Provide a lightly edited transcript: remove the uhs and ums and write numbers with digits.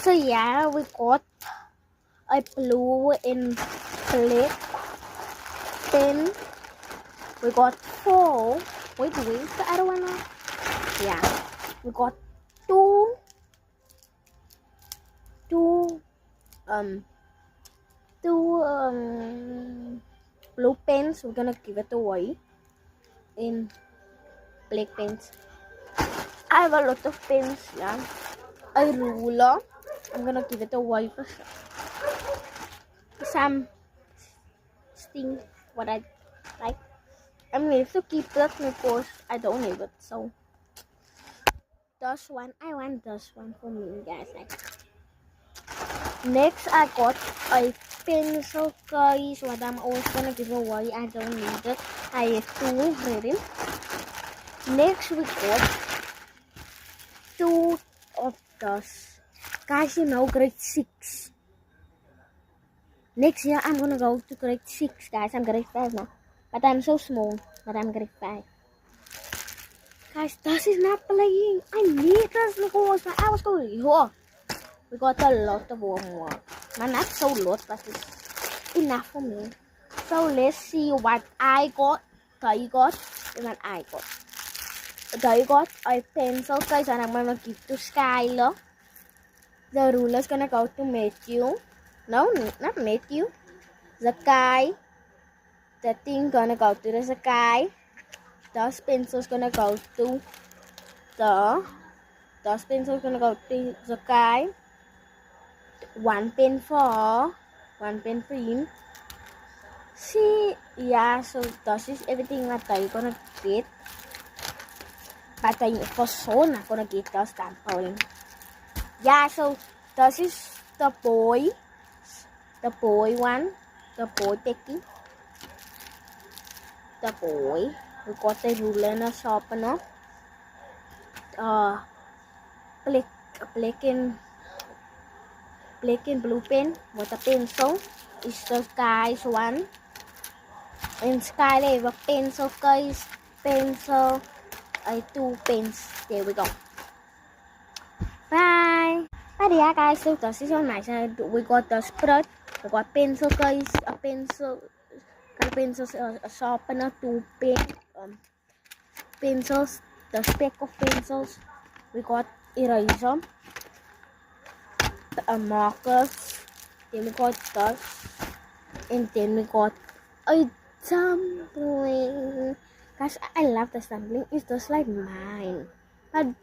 So yeah, we got a blue and black pen. We got 4. Wait, the other one. Yeah, we got two um blue pens. We're gonna give it away in black pens. I have a lot of pens. Yeah, a ruler. I'm gonna give it away for some things what I like. I'm going to keep that because I don't have it. So this one, I want this one for me, guys. Like, next, I got a pencil case. What I'm always gonna give away. I don't need it. I have 2 already. Next, we got 2 of this. Guys, you know, grade 6. Next year, I'm gonna go to grade 6, guys. I'm grade 5 now. But I'm so small. But I'm grade 5. Guys, this is not playing. I need this because I was going. Oh, we got a lot of homework. Not so lot, but it's enough for me. So let's see what I got. They got and what I got. They got a pencil case and I'm gonna give to Skylar. The ruler is gonna go to Matthew. No, not Matthew. Zakai. The thing gonna go to the Zakai. This pencil is gonna go to this pencil is gonna go to Zakai. 1 pen for him. See, yeah, so this is everything that I'm gonna get. But I'm for sure not gonna get this trampoline. Yeah, so this is the boy one, the boy Becky. The boy. We got the ruler and a sharpener. Black and blue pen with a pencil. Is the guy's one. And Skylar have a pencil case, pencil, 2 pens. There we go. Bye. But yeah, guys, so this is on my side. We got the spread. We got pencil case, a pencil. Pencils, a sharpener, 2 pencils, the stack of pencils. We got eraser, markers. Then we got this, and then we got a tumbling. Guys, I love the tumbling. It's just like mine. But